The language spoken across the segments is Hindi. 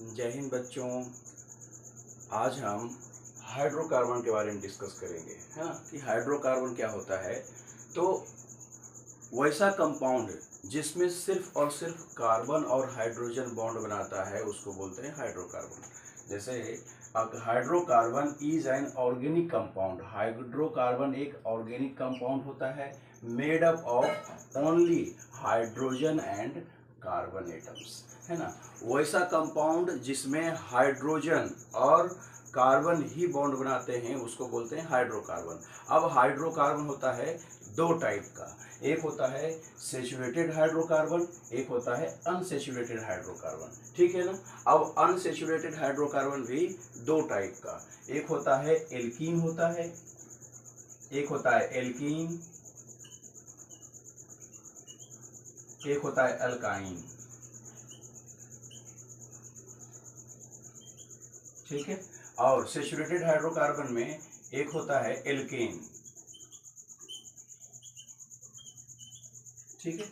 जय हिंद बच्चों। आज हम हाइड्रोकार्बन के बारे में डिस्कस करेंगे, है ना, कि हाइड्रोकार्बन क्या होता है। तो वैसा कंपाउंड जिसमें सिर्फ और सिर्फ कार्बन और हाइड्रोजन बॉन्ड बनाता है उसको बोलते हैं हाइड्रोकार्बन। जैसे hydrocarbon is an organic compound. Hydrocarbon एक ऑर्गेनिक कंपाउंड होता है made up of only hydrogen and carbon atoms, है ना। वैसा कंपाउंड जिसमें हाइड्रोजन और कार्बन ही बॉन्ड बनाते हैं उसको बोलते हैं हाइड्रोकार्बन। अब हाइड्रोकार्बन होता है दो टाइप का, एक होता है सैचुरेटेड हाइड्रोकार्बन, एक होता है अनसैचुरेटेड हाइड्रोकार्बन, ठीक है ना। अब अनसैचुरेटेड हाइड्रोकार्बन भी दो टाइप का, एक होता है एल्कीन होता है, एक होता है एल्कीन, एक होता है अल्काइन, ठीक है। और सैचुरेटेड हाइड्रोकार्बन में एक होता है एल्केन, ठीक है।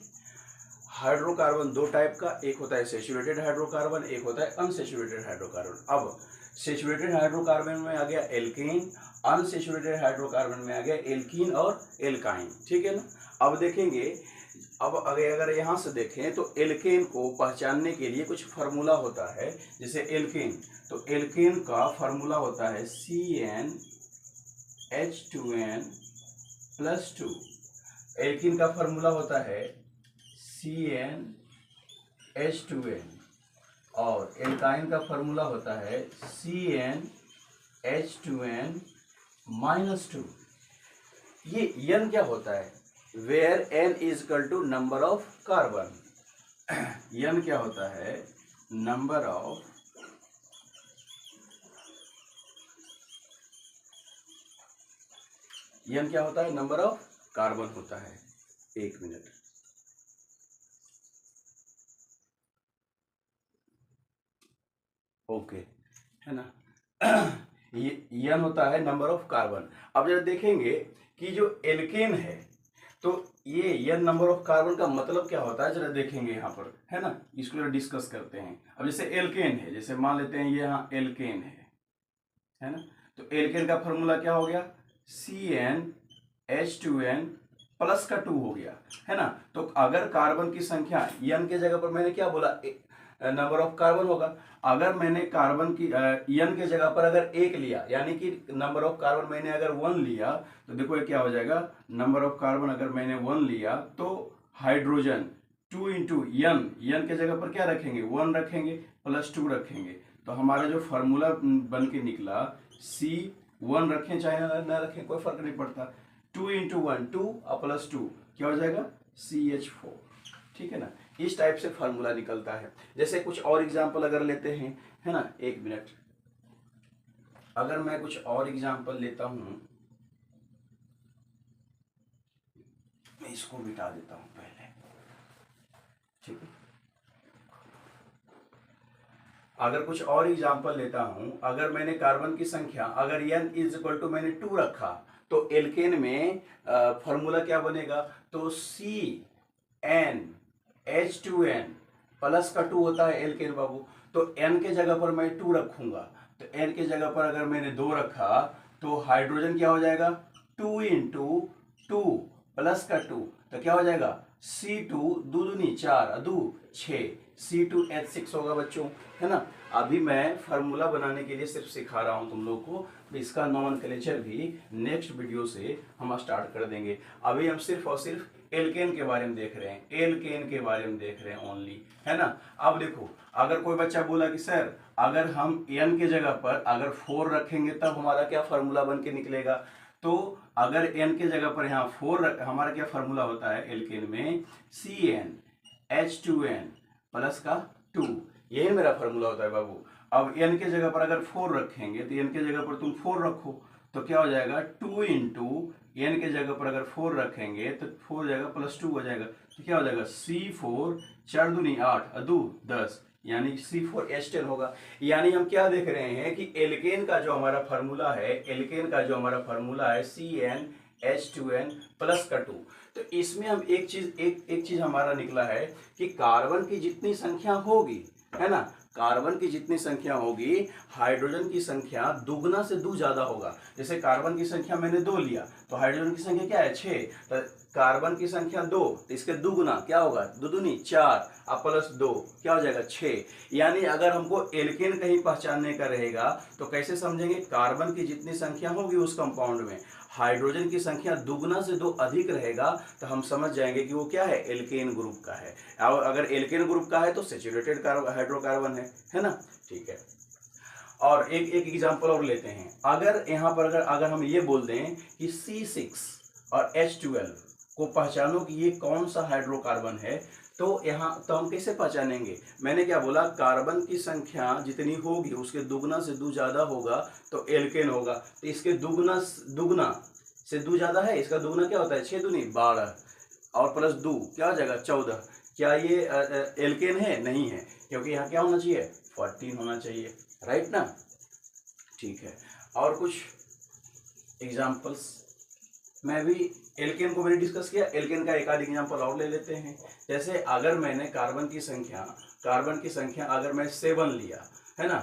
हाइड्रोकार्बन दो टाइप का, एक होता है सैचुरेटेड हाइड्रोकार्बन, एक होता है अनसैचुरेटेड हाइड्रोकार्बन। अब सैचुरेटेड हाइड्रोकार्बन में आ गया एल्केन, अनसैचुरेटेड हाइड्रोकार्बन में आ गया एल्कीन और एल्काइन, ठीक है ना। अब देखेंगे, अब अगर यहाँ से देखें तो एल्केन को पहचानने के लिए कुछ फार्मूला होता है। जैसे एल्केन, तो एल्केन का फार्मूला होता है CnH2n+2। एल्कीन का फार्मूला होता है CnH2n और एल्काइन का फार्मूला होता है CnH2n-2। ये n क्या होता है? Where n is equal to number of carbon. n क्या होता है? नंबर ऑफ n क्या होता है? नंबर ऑफ कार्बन होता है। एक मिनट, ओके, है ना। ये n होता है नंबर ऑफ कार्बन। अब जब देखेंगे कि जो एल्केन है तो ये नंबर ऑफ कार्बन का मतलब क्या होता है, जरा देखेंगे यहाँ पर, है ना। इसको जरा डिस्कस करते हैं। अब जैसे एल्केन है, जैसे मान लेते हैं ये यहाँ एल्केन है ना। तो एल्केन का फॉर्मूला क्या हो गया? CnH2n+2 हो गया, है ना। तो अगर कार्बन की संख्या n के जगह पर मैंने क्या बोला? नंबर ऑफ कार्बन होगा। अगर मैंने कार्बन की n के जगह पर अगर एक लिया, यानी कि नंबर ऑफ कार्बन मैंने अगर 1 लिया, तो देखो ये क्या हो जाएगा। नंबर ऑफ कार्बन अगर मैंने 1 लिया तो हाइड्रोजन 2 इंटू n के जगह पर क्या रखेंगे? 1 रखेंगे, +2 रखेंगे। तो हमारा जो फार्मूला बन के निकला, C1 रखें चाहे ना रखें कोई फर्क नहीं पड़ता, 2 इंटू 1 2 और +2 क्या हो जाएगा? CH4, ठीक है ना। इस टाइप से फार्मूला निकलता है। जैसे कुछ और एग्जांपल अगर लेते हैं, है ना, एक मिनट, अगर मैं कुछ और एग्जांपल लेता हूं, मैं इसको मिटा देता हूं पहले, ठीक है। अगर कुछ और एग्जांपल लेता हूं, अगर मैंने कार्बन की संख्या अगर n इज इक्वल टू मैंने 2 रखा, तो एल्केन में फॉर्मूला क्या बनेगा? तो CnH2n प्लस का 2 होता है एल्केन बाबू। तो n के जगह पर मैं 2 रखूंगा, तो n के जगह पर अगर मैंने 2 रखा तो हाइड्रोजन क्या हो जाएगा? 2 इंटू 2 प्लस का 2, तो क्या हो जाएगा? C2 2 दूनी 4 2 6 C2H6 होगा बच्चों, है ना। अभी मैं फार्मूला बनाने के लिए सिर्फ सिखा रहा हूं तुम लोग को, इसका नॉमेनक्लेचर भी नेक्स्ट वीडियो से हम स्टार्ट कर देंगे। अभी हम सिर्फ और सिर्फ एल्केन के बारे में देख रहे हैं, एल्केन के बारे में देख रहे हैं ओनली, है ना। अब देखो, अगर कोई बच्चा बोला कि सर अगर हम n के जगह पर अगर 4 रखेंगे तब हमारा क्या फार्मूला बन के निकलेगा? तो अगर n के जगह पर यहाँ 4 हमारा क्या फार्मूला होता है एल्केन में? CnH2n प्लस का 2, यही मेरा फार्मूला होता है बाबू। अब n के जगह पर अगर 4 रखेंगे तो n के जगह पर तुम 4 रखो, तो क्या हो जाएगा? 2 इंटू n के जगह पर अगर 4 रखेंगे तो 4 जाएगा +2 हो जाएगा, तो क्या हो जाएगा? C4 4 दूनी 8 2 10, यानी C4H10 होगा। यानी हम क्या देख रहे हैं कि एल्केन का जो हमारा फार्मूला है, एल्केन का जो हमारा फार्मूला है CnH2n प्लस का 2। तो इसमें हम एक चीज हमारा निकला है कि कार्बन की जितनी संख्या होगी, है ना, कार्बन की जितनी संख्या होगी हाइड्रोजन की संख्या दुगना से दो ज्यादा होगा। जैसे कार्बन की संख्या मैंने 2 लिया तो हाइड्रोजन की संख्या क्या है 6, तो कार्बन की संख्या 2 तो इसके दुगुना क्या होगा, दो दूनी 4 और प्लस 2 क्या हो जाएगा 6। यानी अगर हमको एल्केन कहीं पहचानने का रहेगा तो कैसे समझेंगे, कार्बन की जितनी संख्या होगी उस कंपाउंड में हाइड्रोजन की संख्या दुगना से 2 अधिक रहेगा तो हम समझ जाएंगे कि वो क्या है, एल्केन ग्रुप का है। और अगर एल्केन ग्रुप का है तो सैचुरेटेड हाइड्रोकार्बन है ना, ठीक है। और एक एग्जांपल और लेते हैं। अगर यहाँ पर अगर हम ये बोल दें कि C6 और H12 को पहचानो कि ये कौन सा हाइड्रोकार्बन है, तो यहाँ तो हम कैसे पहचानेंगे, मैंने क्या बोला, कार्बन की संख्या जितनी होगी उसके दुगना से 2 ज्यादा होगा तो एल्केन होगा। तो इसके दुगना से 2 ज्यादा है, इसका दुगना क्या होता है 6 दूनी 12 और प्लस 2 क्या हो जाएगा 14। क्या ये एल्केन है, नहीं है, क्योंकि यहाँ क्या होना चाहिए 14 होना चाहिए, राइट ना, ठीक है। और कुछ एग्जांपल्स, मैं भी एल्केन को मैंने डिस्कस किया, एल्केन का एक आध एग्जांपल और ले लेते हैं। जैसे अगर मैंने कार्बन की संख्या अगर मैं 7 लिया, है ना,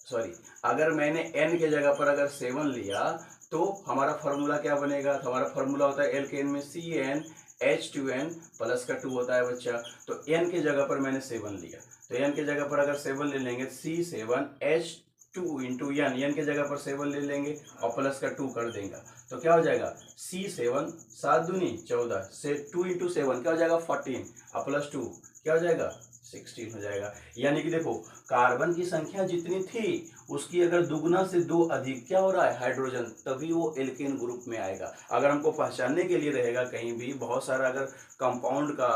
सॉरी, अगर मैंने n के जगह पर अगर 7 लिया तो हमारा फॉर्मूला क्या बनेगा, तो हमारा फॉर्मूला होता है एल्केन में CnH2n प्लस का 2 होता है बच्चा। तो n के जगह पर मैंने 7 लिया, तो n के जगह पर अगर 7 ले लेंगे C7H2 इंटू n के जगह पर 7 ले लेंगे और प्लस का 2 कर देंगे तो क्या हो जाएगा C7 7 दूनी 14 से 2 इंटू 7 क्या हो जाएगा 14 और प्लस 2 क्या हो जाएगा 16 हो जाएगा। यानी कि देखो कार्बन की संख्या जितनी थी उसकी अगर दुगना से 2 अधिक क्या हो रहा है हाइड्रोजन, तभी वो एल्केन ग्रुप में आएगा। अगर हमको पहचानने के लिए रहेगा कहीं भी बहुत सारा अगर कंपाउंड का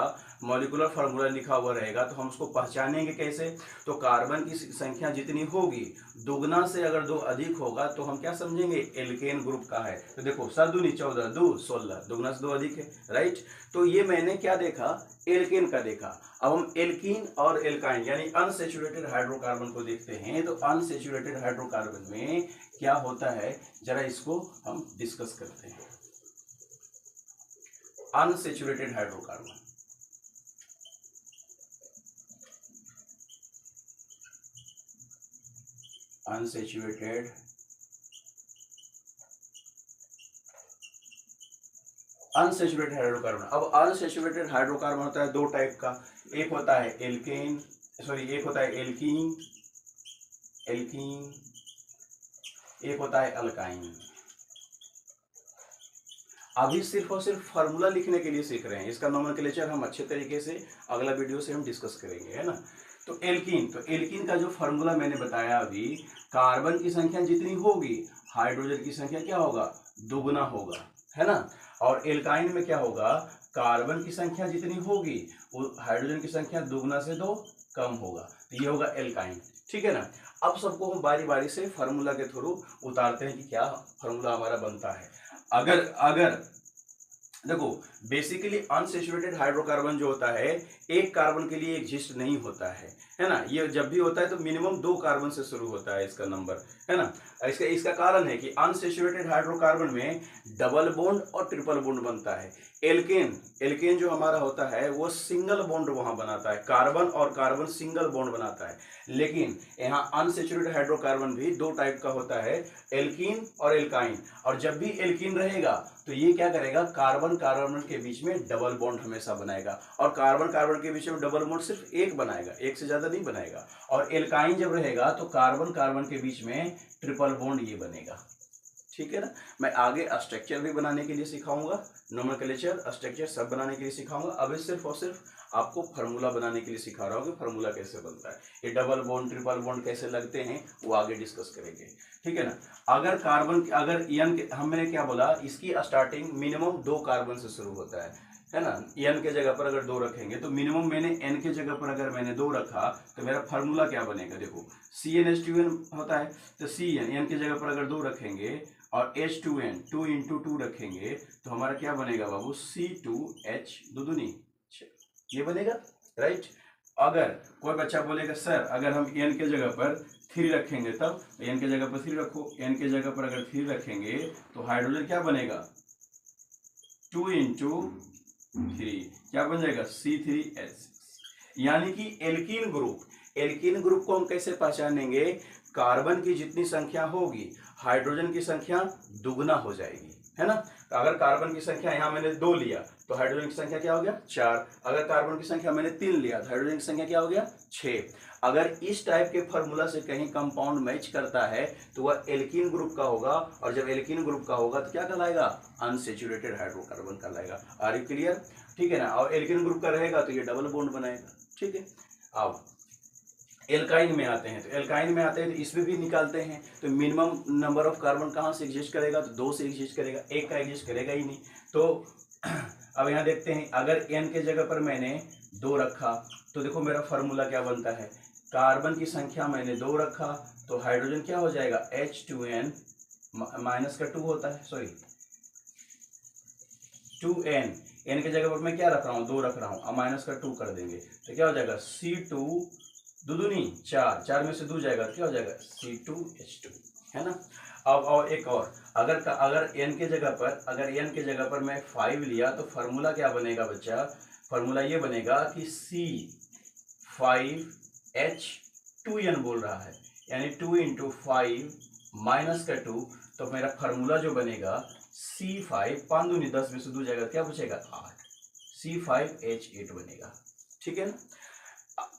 मॉलिक्यूलर फार्मूला लिखा हुआ रहेगा तो हम उसको पहचानेंगे कैसे, तो कार्बन की संख्या जितनी होगी दुगना से अगर 2 अधिक होगा तो हम क्या समझेंगे एल्केन ग्रुप का है। तो देखो 7 दूनी 14 2 16 दुगना से 2 अधिक है, राइट। तो ये मैंने क्या देखा, एल्केन का देखा। अब हम एल्कीन और एल्काइन यानी अनसैचुरेटेड हाइड्रोकार्बन को देखते हैं। तो अनसैचुरेटेड हाइड्रोकार्बन में क्या होता है जरा इसको हम डिस्कस करते हैं। Unsaturated hydrocarbon, unsaturated hydrocarbon. अब अनसैचुरेटेड हाइड्रोकार्बन होता है 2 टाइप का, एक होता है एल्कीन, एक होता है एल्कीन, एक होता है अल्काइन। अभी सिर्फ और सिर्फ फार्मूला लिखने के लिए सीख रहे हैं, इसका नोमेनक्लेचर हम अच्छे तरीके से अगला वीडियो से हम डिस्कस करेंगे, है ना। तो एल्कीन का जो फार्मूला मैंने बताया अभी, कार्बन की संख्या जितनी होगी हाइड्रोजन की संख्या क्या होगा दुगना होगा, है ना। और एल्काइन में क्या होगा, कार्बन की संख्या जितनी होगी वो हाइड्रोजन की संख्या दुगना से 2 कम होगा, तो ये होगा एल्काइन, ठीक है ना। अब सबको हम बारी बारी से फार्मूला के थ्रू उतारते हैं कि क्या फार्मूला हमारा बनता है। अगर देखो बेसिकली अनसैचुरेटेड हाइड्रोकार्बन जो होता है एक कार्बन के लिए एग्जिस्ट नहीं होता है ना। ये जब भी होता है तो मिनिमम 2 कार्बन से शुरू होता है इसका नंबर, है ना। इसका कारण है कि अनसैचुरेटेड हाइड्रोकार्बन में डबल बॉन्ड और ट्रिपल बॉन्ड बनता है। एल्केन जो हमारा होता है वो सिंगल बॉन्ड वहां बनाता है, कार्बन और कार्बन सिंगल बॉन्ड बनाता है। लेकिन यहाँ अनसैचुरेटेड हाइड्रोकार्बन भी 2 टाइप का होता है, एल्कीन और एल्काइन। और जब भी एल्कीन रहेगा तो ये क्या करेगा, कार्बन कार्बन के बीच में डबल बॉन्ड हमेशा बनाएगा, और कार्बन कार्बन के बीच में डबल बॉन्ड सिर्फ एक बनाएगा, एक से ज्यादा नहीं बनाएगा। और एल्काइन जब रहेगा तो कार्बन कार्बन के बीच में ट्रिपल बॉन्ड ये बनेगा, ठीक है ना। मैं आगे स्ट्रक्चर भी बनाने के लिए सिखाऊंगा, नोमेनक्लेचर स्ट्रक्चर सब बनाने के लिए सिखाऊंगा। अभी सिर्फ और सिर्फ आपको फार्मूला बनाने के लिए सिखा रहा हूँ कि फार्मूला कैसे बनता है, ये डबल बॉन्ड ट्रिपल बॉन्ड कैसे लगते हैं वो आगे डिस्कस करेंगे, ठीक है ना। अगर हमने क्या बोला, इसकी स्टार्टिंग मिनिमम 2 कार्बन से शुरू होता है ना। n के जगह पर अगर 2 रखेंगे तो मिनिमम मैंने n के जगह पर अगर मैंने 2 रखा तो मेरा फार्मूला क्या बनेगा, देखो CnH2n होता है तो n के जगह पर अगर 2 रखेंगे और H2n 2 इंटू 2 रखेंगे तो हमारा क्या बनेगा बाबू C2H 2 दूनी ये बनेगा, राइट। अगर कोई बच्चा बोलेगा सर अगर हम n के जगह पर 3 रखेंगे तब, n के जगह पर 3 रखो, n के जगह पर अगर 3 रखेंगे तो हाइड्रोजन क्या बनेगा 2 इंटू 3, क्या बन जाएगा C3H6। यानी कि एल्कीन ग्रुप को हम कैसे पहचानेंगे, कार्बन की जितनी संख्या होगी हाइड्रोजन की संख्या दुगना हो जाएगी, है ना। तो अगर कार्बन की संख्या यहाँ मैंने 2 लिया तो हाइड्रोजन की संख्या क्या हो गया 4, अगर कार्बन की संख्या मैंने 3 लिया तो हाइड्रोजन की संख्या क्या हो गया 6। अगर इस टाइप के फॉर्मूला से कहीं कंपाउंड मैच करता है तो वह एल्कीन ग्रुप का होगा, और जब एल्कीन ग्रुप का होगा तो क्या कहलाएगा, अनसैचुरेटेड हाइड्रोकार्बन कहलाएगा। आर यू क्लियर, ठीक है ना। और एल्कीन ग्रुप का रहेगा तो ये डबल बॉन्ड बनाएगा, ठीक है। अब एल्काइन में आते हैं, तो एल्काइन में आते हैं तो इसमें भी निकालते हैं, तो मिनिमम नंबर ऑफ कार्बन कहाँ से एग्जिस्ट करेगा, तो 2 से एग्जिस्ट करेगा, एक का एग्जिस्ट करेगा ही नहीं। तो अब यहाँ देखते हैं, अगर n के जगह पर मैंने 2 रखा तो देखो मेरा फार्मूला क्या बनता है, कार्बन की संख्या मैंने 2 रखा तो हाइड्रोजन क्या हो जाएगा H2n, माइनस का 2 होता है, सॉरी 2n, n के जगह पर मैं क्या रख रहा हूँ 2 रख रहा हूँ, अब माइनस का 2 कर देंगे तो क्या हो जाएगा C2, 2 दूनी 4, 4 में से 2 जाएगा तो क्या हो जाएगा C2H2, है ना। अब और एक और, अगर n के जगह पर मैं 5 लिया तो फार्मूला क्या बनेगा बच्चा, फार्मूला ये बनेगा कि C5H2n बोल रहा है, यानी 2 × 5 माइनस का 2, तो मेरा फार्मूला जो बनेगा C5, 5 दूनी 10 में से 2 जाएगा क्या बचेगा 8, C5H8 बनेगा, ठीक है ना।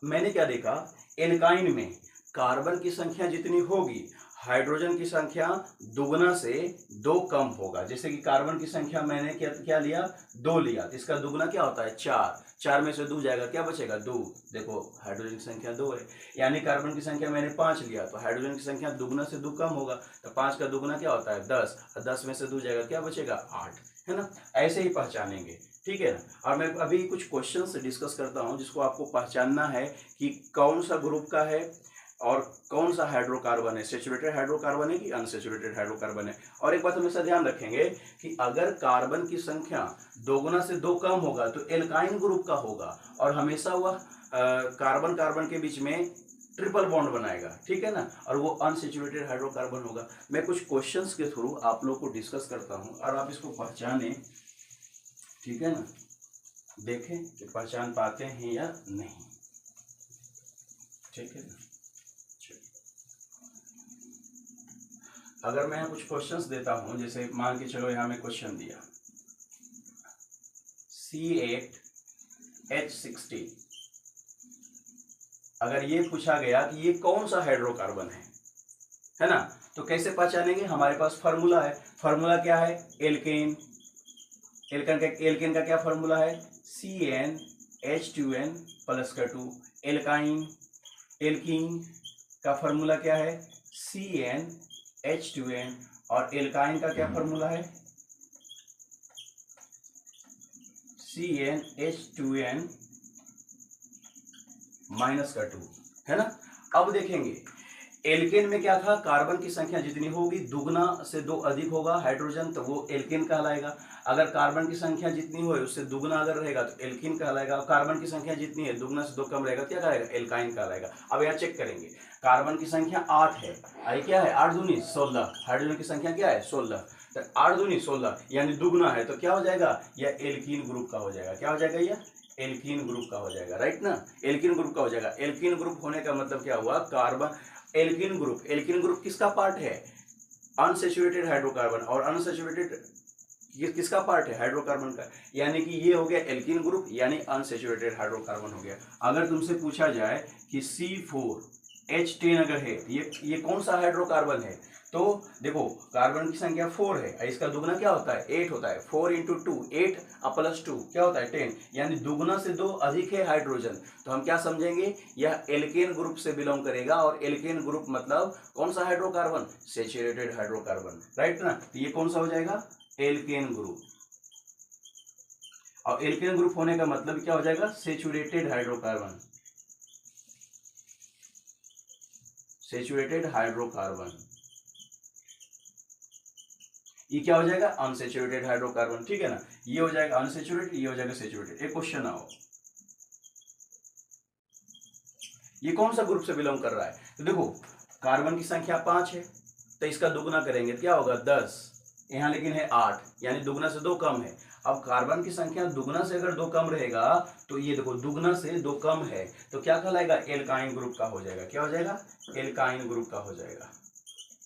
मैंने क्या देखा, एल्काइन में कार्बन की संख्या जितनी होगी हाइड्रोजन की संख्या दुगना से 2 कम होगा। जैसे कि कार्बन की संख्या मैंने क्या लिया 2 लिया तो इसका दुगना क्या होता है 4, 4 में से 2 जाएगा क्या बचेगा 2, देखो हाइड्रोजन की संख्या 2 है, यानी कार्बन की संख्या मैंने 5 लिया तो हाइड्रोजन की संख्या दुगना से 2 कम होगा, तो 5 का दुगना क्या होता है 10, और 10 में से 2 जाएगा क्या बचेगा 8, है ना। ऐसे ही पहचानेंगे, ठीक है ना। और मैं अभी कुछ क्वेश्चन डिस्कस करता हूँ जिसको आपको पहचानना है कि कौन सा ग्रुप का है और कौन सा हाइड्रोकार्बन है, सैचुरेटेड हाइड्रोकार्बन है कि अनसैचुरेटेड हाइड्रोकार्बन है। और एक बात हमेशा ध्यान रखेंगे कि अगर कार्बन की संख्या दोगुना से 2 कम होगा तो एल्काइन ग्रुप का होगा, और हमेशा वह कार्बन कार्बन के बीच में ट्रिपल बॉन्ड बनाएगा, ठीक है ना, और वो अनसैचुरेटेड हाइड्रोकार्बन होगा। मैं कुछ क्वेश्चंस के थ्रू आप लोग को डिस्कस करता हूँ और आप इसको पहचाने, ठीक है ना, देखें कि पहचान पाते हैं या नहीं, ठीक है ना। अगर मैं कुछ क्वेश्चंस देता हूं, जैसे मान के चलो यहाँ में क्वेश्चन दिया C8H60, अगर ये पूछा गया कि ये कौन सा हाइड्रोकार्बन है ना, तो कैसे पहचानेंगे, हमारे पास फार्मूला है। फार्मूला क्या है, एल्केन का क्या फार्मूला है CnH2n प्लस का 2, एल्कीन का फार्मूला क्या है CnH2n, और एल्काइन का क्या फार्मूला है CnH2n माइनस का 2, है ना। अब देखेंगे एल्केन में क्या था, कार्बन की संख्या जितनी होगी दुगना से 2 अधिक होगा हाइड्रोजन तो वो एल्केन कहलाएगा, अगर कार्बन की संख्या जितनी हो उससे दुगना अगर रहेगा तो एल्कीन कहलाएगा, कार्बन की संख्या जितनी है दुगना से 2 कम रहेगा क्या कहलाएगा एल्काइन कहलाएगा। अब यहाँ चेक करेंगे, कार्बन की संख्या 8 है, आई क्या है 8 दूनी 16, हाइड्रोजन की संख्या क्या है 16, तो 8 दूनी 16 यानी दुगना है, तो क्या हो जाएगा यह एल्कीन ग्रुप का हो जाएगा, क्या हो जाएगा यह एल्कीन ग्रुप का हो जाएगा, राइट ना, एल्कीन ग्रुप का हो जाएगा। एल्कीन ग्रुप होने का मतलब क्या हुआ, कार्बन एल्कीन ग्रुप किसका पार्ट है, अनसैचुरेटेड हाइड्रोकार्बन, और अनसैचुरेटेड किसका पार्ट है हाइड्रोकार्बन का, यानी कि ये हो गया एल्कीन ग्रुप यानी अनसैचुरेटेड हाइड्रोकार्बन हो गया। अगर तुमसे पूछा जाए कि C4H10 अगर है ये कौन सा हाइड्रोकार्बन है, तो देखो कार्बन की संख्या 4 है, इसका दुगना क्या होता है 8 होता है, 4 × 2 8 प्लस 2 क्या होता है 10, यानी दुगना से 2 अधिक है हाइड्रोजन, तो हम क्या समझेंगे यह एल्केन ग्रुप से बिलोंग करेगा, और एल्केन ग्रुप मतलब कौन सा हाइड्रोकार्बन सैचुरेटेड हाइड्रोकार्बन, राइट ना, तो ये कौन सा हो जाएगा एल्केन ग्रुप, और एल्केन ग्रुप होने का मतलब क्या हो जाएगा सैचुरेटेड हाइड्रोकार्बन, सैचुरेटेड हाइड्रोकार्बन, ये क्या हो जाएगा अनसैचुरेटेड हाइड्रोकार्बन, ठीक है ना, ये हो जाएगा अनसैचुरेटेड, ये हो जाएगा सैचुरेटेड। एक क्वेश्चन आओ, ये कौन सा ग्रुप से बिलोंग कर रहा है, तो देखो कार्बन की संख्या 5 है तो इसका दुगना करेंगे क्या होगा 10, यहाँ लेकिन है 8 यानी दुगना से 2 कम है, अब कार्बन की संख्या दुगना से अगर 2 कम रहेगा तो ये देखो दुगना से 2 कम है तो क्या कहलाएगा, एल्काइन ग्रुप का हो जाएगा। क्या हो जाएगा, एल्काइन ग्रुप का हो जाएगा।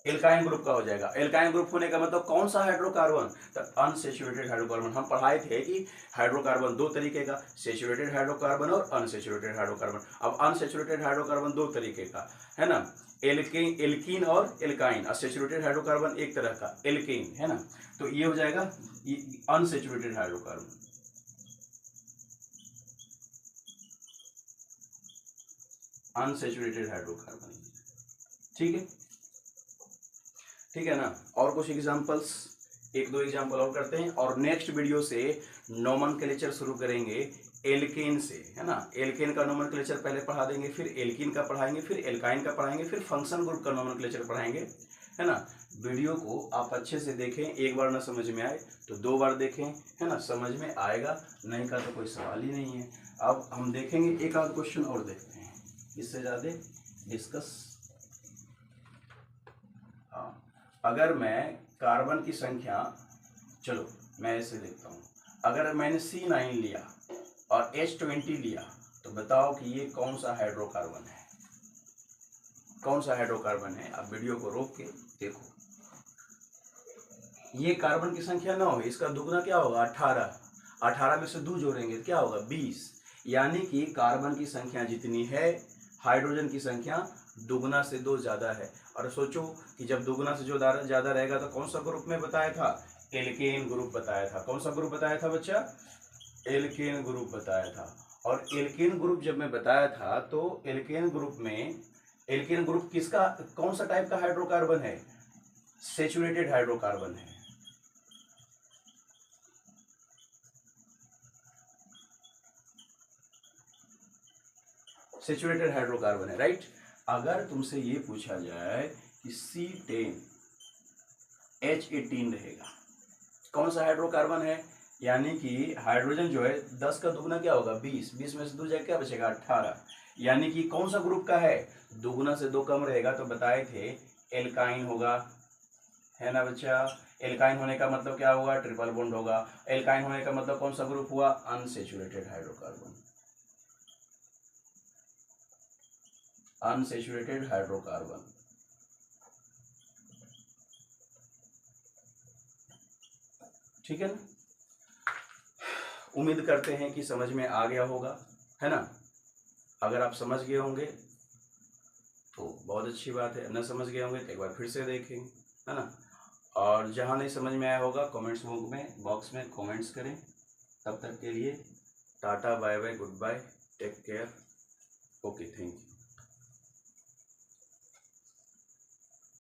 एल्काइन ग्रुप का हो जाएगा। एल्काइन ग्रुप होने का मतलब कौन सा हाइड्रोकार्बन, तो अनसेचुरेटेड हाइड्रोकार्बन। हम पढ़ाए थे कि हाइड्रोकार्बन 2 तरीके का, सेचुरेटेड हाइड्रोकार्बन और अनसेचुरेटेड हाइड्रोकार्बन। अब अनसेचुरेटेड हाइड्रोकार्बन 2 तरीके का है ना, एल्कीन और एल्काइन। अनसेचुरेटेड हाइड्रोकार्बन एक तरह का एल्कीन है ना, तो ये हो जाएगा अनसेचुरेटेड हाइड्रोकार्बन। अनसेचुरेटेड हाइड्रोकार्बन, ठीक है, ठीक है ना। और कुछ एग्जांपल्स, 1-2 एग्जांपल और करते हैं और नेक्स्ट वीडियो से नोमेनक्लेचर शुरू करेंगे एल्केन से, है ना। एल्केन का नोमेनक्लेचर पहले पढ़ा देंगे, फिर एल्कीन का पढ़ाएंगे, फिर एल्काइन का पढ़ाएंगे, फिर फंक्शन ग्रुप का नोमेनक्लेचर पढ़ाएंगे, है ना। वीडियो को आप अच्छे से देखें, एक बार ना समझ में आए तो 2 बार देखें, है ना, समझ में आएगा, नहीं का तो कोई सवाल ही नहीं है। अब हम देखेंगे एक आध क्वेश्चन और देखते हैं, इससे ज़्यादा डिस्कस। हाँ, अगर मैं कार्बन की संख्या, चलो मैं ऐसे देखता हूँ, अगर मैंने C9 लिया और H20 लिया तो बताओ कि ये कौन सा हाइड्रोकार्बन है, कौन सा हाइड्रोकार्बन है। अब वीडियो को रोक के देखो, ये कार्बन की संख्या 9 है, इसका दुगना क्या होगा 18, 18 में से 2 जोड़ेंगे क्या होगा 20, यानी कि कार्बन की संख्या जितनी है हाइड्रोजन की संख्या दुगना से 2 ज़्यादा है। और सोचो कि जब दुगना से जो ज़्यादा रहेगा तो कौन सा ग्रुप में बताया था, एल्केन ग्रुप बताया था। कौन सा ग्रुप बताया था बच्चा, एल्केन ग्रुप बताया था। और एल्केन ग्रुप जब मैं बताया था तो एल्केन ग्रुप में, एल्केन ग्रुप किसका, कौन सा टाइप का हाइड्रोकार्बन है, सेचुरेटेड हाइड्रोकार्बन है। सेचुरेटेड हाइड्रोकार्बन है, राइट। अगर तुमसे ये पूछा जाए कि C10 H18 रहेगा, कौन सा हाइड्रोकार्बन है, यानी कि हाइड्रोजन जो है 10 का दुगना क्या होगा 20, 20 में से 2 जाए क्या बचेगा 18, यानी कि कौन सा ग्रुप का है, दुगना से 2 कम रहेगा तो बताए थे एल्काइन होगा, है ना बच्चा। एल्काइन होने का मतलब क्या होगा, ट्रिपल बॉन्ड होगा। एल्काइन होने का मतलब कौन सा ग्रुप हुआ, अनसेचुरेटेड हाइड्रोकार्बन, अनसेचुरेटेड हाइड्रोकार्बन। ठीक है ना, उम्मीद करते हैं कि समझ में आ गया होगा, है ना। अगर आप समझ गए होंगे तो बहुत अच्छी बात है, न समझ गए होंगे तो एक बार फिर से देखें, है ना। और जहाँ नहीं समझ में आया होगा कमेंट्स बॉक्स में कमेंट्स करें। तब तक के लिए टाटा, bye bye, goodbye, take care, okay, thank you.